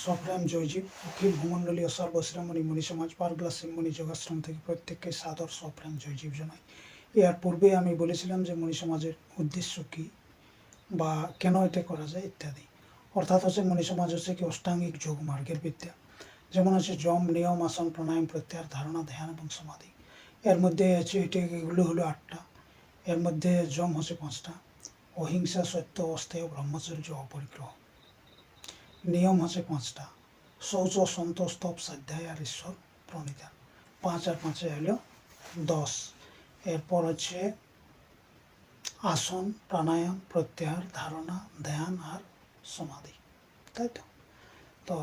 সফরাম জয়জীব অখিল ভূমণ্ডলীয় সর্বশ্রীমণি মণি সমাজ পারগ্লাস মণি যোগাশ্রম থেকে প্রত্যেককে সাদর সফরাম জয়জীব জানাই। এর পূর্বে আমি বলেছিলাম যে মণি সমাজের উদ্দেশ্য কী বা কেন এটা করা যায় ইত্যাদি। অর্থাৎ হচ্ছে মণি সমাজ হচ্ছে কি অষ্টাঙ্গিক যোগ মার্গের বিদ্যা, যেমন হচ্ছে যম, নিয়ম, আসন, প্রাণায়াম, প্রত্যাহার, ধারণা, ধ্যান এবং সমাধি। এর মধ্যে হচ্ছে এগুলো হলো 8টা। এর মধ্যে যম হচ্ছে 5টা, অহিংসা, সত্য, অস্তেয়, ব্রহ্মচর্য, অপরিগ্রহ। নিয়ম হচ্ছে 5টা, শৌচ, সন্তোষ, তপ, স্বাধ্যায় আর ঈশ্বর প্রণিধান। 5 আর 5 হলো 10। এরপর হচ্ছে আসন, প্রাণায়াম, প্রত্যাহার, ধারণা, ধ্যান আর সমাধি, তাই তো। তো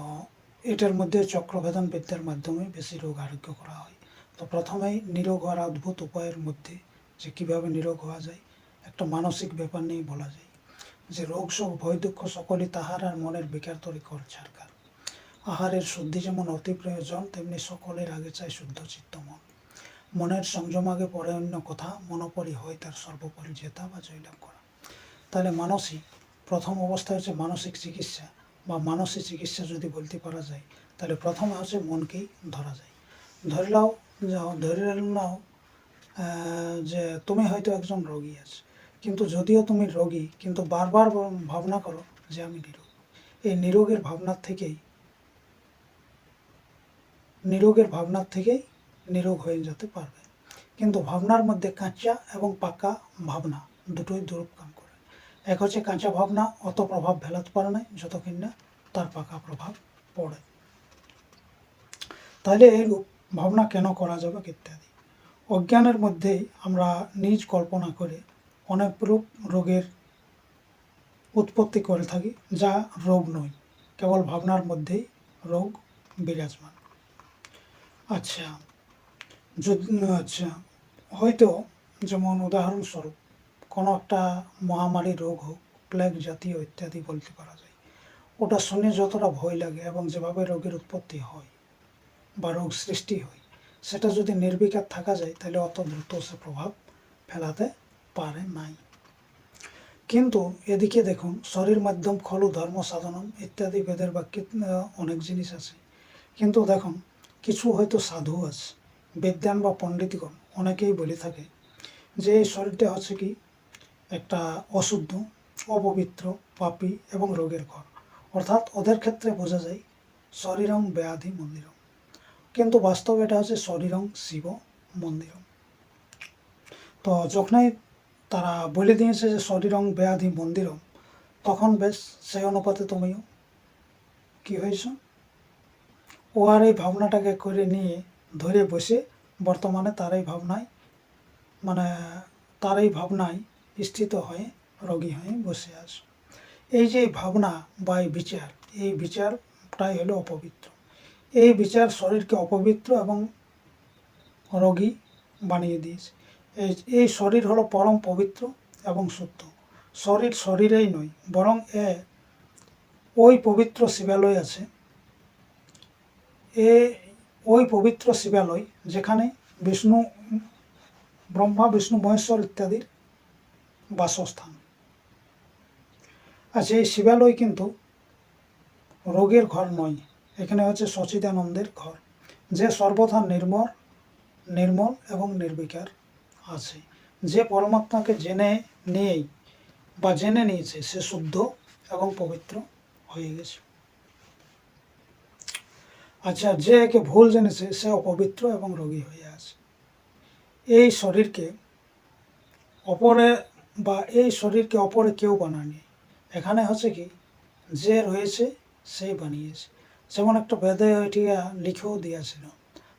এটার মধ্যে চক্রভেদন বিদ্যার মাধ্যমে বেশি রোগ আরোগ্য করা হয়। তো প্রথমেই নিরোগ হওয়ার অদ্ভুত উপায়ের মধ্যে যে কীভাবে নিরোগ হওয়া যায়, একটা মানসিক ব্যাপার নিয়ে বলা যায় যে রোগ সব ভয় দুঃখ সকলই তাহার আর মনের বিকার তরি কর ছাড়কার। আহারের শুদ্ধি যেমন অতি প্রয়োজন, তেমনি সকলের আগে চাই শুদ্ধ চিত্ত মন। মনের সংযম আগে পরে অন্য কথা, মনোপরি হয় তার সর্বোপরি জেতা বা জয়লাভ করা। তাহলে মানসিক প্রথম অবস্থা হচ্ছে মানসিক চিকিৎসা বা মানসিক চিকিৎসা যদি বলতে পারা যায়, তাহলে প্রথমে হচ্ছে মনকেই ধরা যায়। ধরে নাও যে তুমি হয়তো একজন রোগী আছে, কিন্তু যদিও তুমি রোগী, কিন্তু বারবার ভাবনা করো যে আমি নিরোগ। এই নিরোগের ভাবনার থেকেই নিরোগ হয়ে যেতে পারবে। কিন্তু ভাবনার মধ্যে কাঁচা এবং পাকা ভাবনা দুটোই দুরূপ কাম করে। এক হচ্ছে কাঁচা ভাবনা অত প্রভাব ফেলাতে পারে না যতক্ষণ না তার পাকা প্রভাব পড়ে। তাহলে এই ভাবনা কেন করা যাবে ইত্যাদি। অজ্ঞানের মধ্যেই আমরা নিজ কল্পনা করে অনেক রূপ রোগের উৎপত্তি করে থাকি, যা রোগ নয়, কেবল ভাবনার মধ্যেই রোগ বিরাজমান। আচ্ছা হয়তো যেমন উদাহরণস্বরূপ কোনো একটা মহামারী রোগ হোক, প্লেগ জাতীয় ইত্যাদি বলতে পারা যায়, ওটা শুনে যতটা ভয় লাগে এবং যেভাবে রোগের উৎপত্তি হয় বা রোগ সৃষ্টি হয়, সেটা যদি নির্বিকার থাকা যায় তাহলে অত দ্রুত সে প্রভাব ফেলাতে পারে নাই। কিন্তু এদিকে দেখুন, শরীর মাধ্যম খলু ধর্ম সাধনম ইত্যাদি বেদের বাক্যে অনেক জিনিস আছে। কিন্তু দেখুন, কিছু হয়তো সাধু আছে, বিদ্বান বা পণ্ডিতগণ অনেকেই বলে থাকে যে এই শরীরটা হচ্ছে কি একটা অশুদ্ধ, অপবিত্র, পাপী এবং রোগের ঘর। অর্থাৎ ওদের ক্ষেত্রে বোঝা যায় শরীরং ব্যাধি মন্দিরম, কিন্তু বাস্তবে এটা হচ্ছে শরীরং শিব মন্দিরম। তো যখনই তারা বলে দিয়েছে যে শরীরং ব্যাধি মন্দিরম, তখন বেশ সেই অনুপাতে তুমিও কি হয়েছ, ও আর এই ভাবনাটাকে করে নিয়ে ধরে বসে বর্তমানে তার এই ভাবনায় স্থিত হয়ে রোগী হয়ে বসে আছো। এই যে ভাবনা বা এই বিচারটাই হলো অপবিত্র। এই বিচার শরীরকে অপবিত্র এবং রোগী বানিয়ে দিয়েছে। এই শরীর হলো পরম পবিত্র এবং শুদ্ধ। শরীর শরীরেই নয়, বরং ওই পবিত্র শিবালয় আছে, ওই পবিত্র শিবালয় যেখানে ব্রহ্মা, বিষ্ণু, মহেশ্বর ইত্যাদির বাসস্থান। আচ্ছা, এই শিবালয় কিন্তু রোগের ঘর নয়, এখানে হচ্ছে সচিদানন্দের ঘর, যে সর্বথা নির্মল এবং নির্বিকার আছে। যে পরমাত্মাকে জেনে নিয়েছে সে শুদ্ধ এবং পবিত্র হয়ে গেছে। আচ্ছা, যে একে ভুল জেনেছে সে অপবিত্র এবং রোগী হয়ে আছে। এই শরীরকে অপরে কেউ বানায়নি। এখানে হচ্ছে কি যে রয়েছে সেই বানিয়েছে। যেমন একটা বেদে এটিয়া লিখেও দিয়েছিল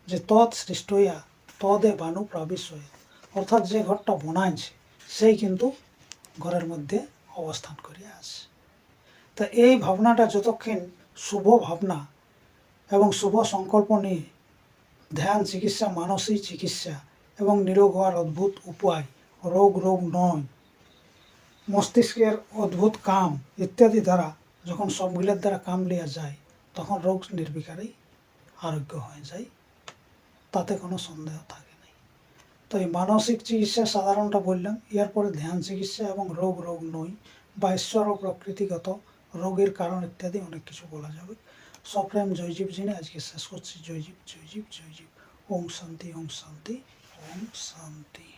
যে তৎ সৃষ্টইয়া তদে বানু প্রাবিশ্যয়, অর্থাৎ যে ঘরটা বানাইছে সেই কিন্তু ঘরের মধ্যে অবস্থান করে আছে। তা এই ভাবনাটা যতক্ষণ শুভ ভাবনা এবং শুভ সংকল্প নিয়ে ধ্যান চিকিৎসা, মানসিক চিকিৎসা এবং নিরোগ হওয়ার অদ্ভুত উপায়, রোগ নয়, মস্তিষ্কের অদ্ভুত কাম ইত্যাদি দ্বারা যখন সবগুলোর দ্বারা কাম নেওয়া যায়, তখন রোগ নির্বিকারেই আরোগ্য হয়ে যায়, তাতে কোনো সন্দেহ থাকে নাই। তো এই মানসিক চিকিৎসা সাধারণটা বললাম, এরপরে ধ্যান চিকিৎসা এবং রোগ নয় বা ঈশ্বর ও প্রকৃতিগত রোগের কারণ ইত্যাদি অনেক কিছু বলা যাবে। সপ্রেম জয়জীব জেনে আজকে শেষ করছি। জয়জীব জয়জীব জয়জীব। ওম শান্তি ওম শান্তি ওম শান্তি।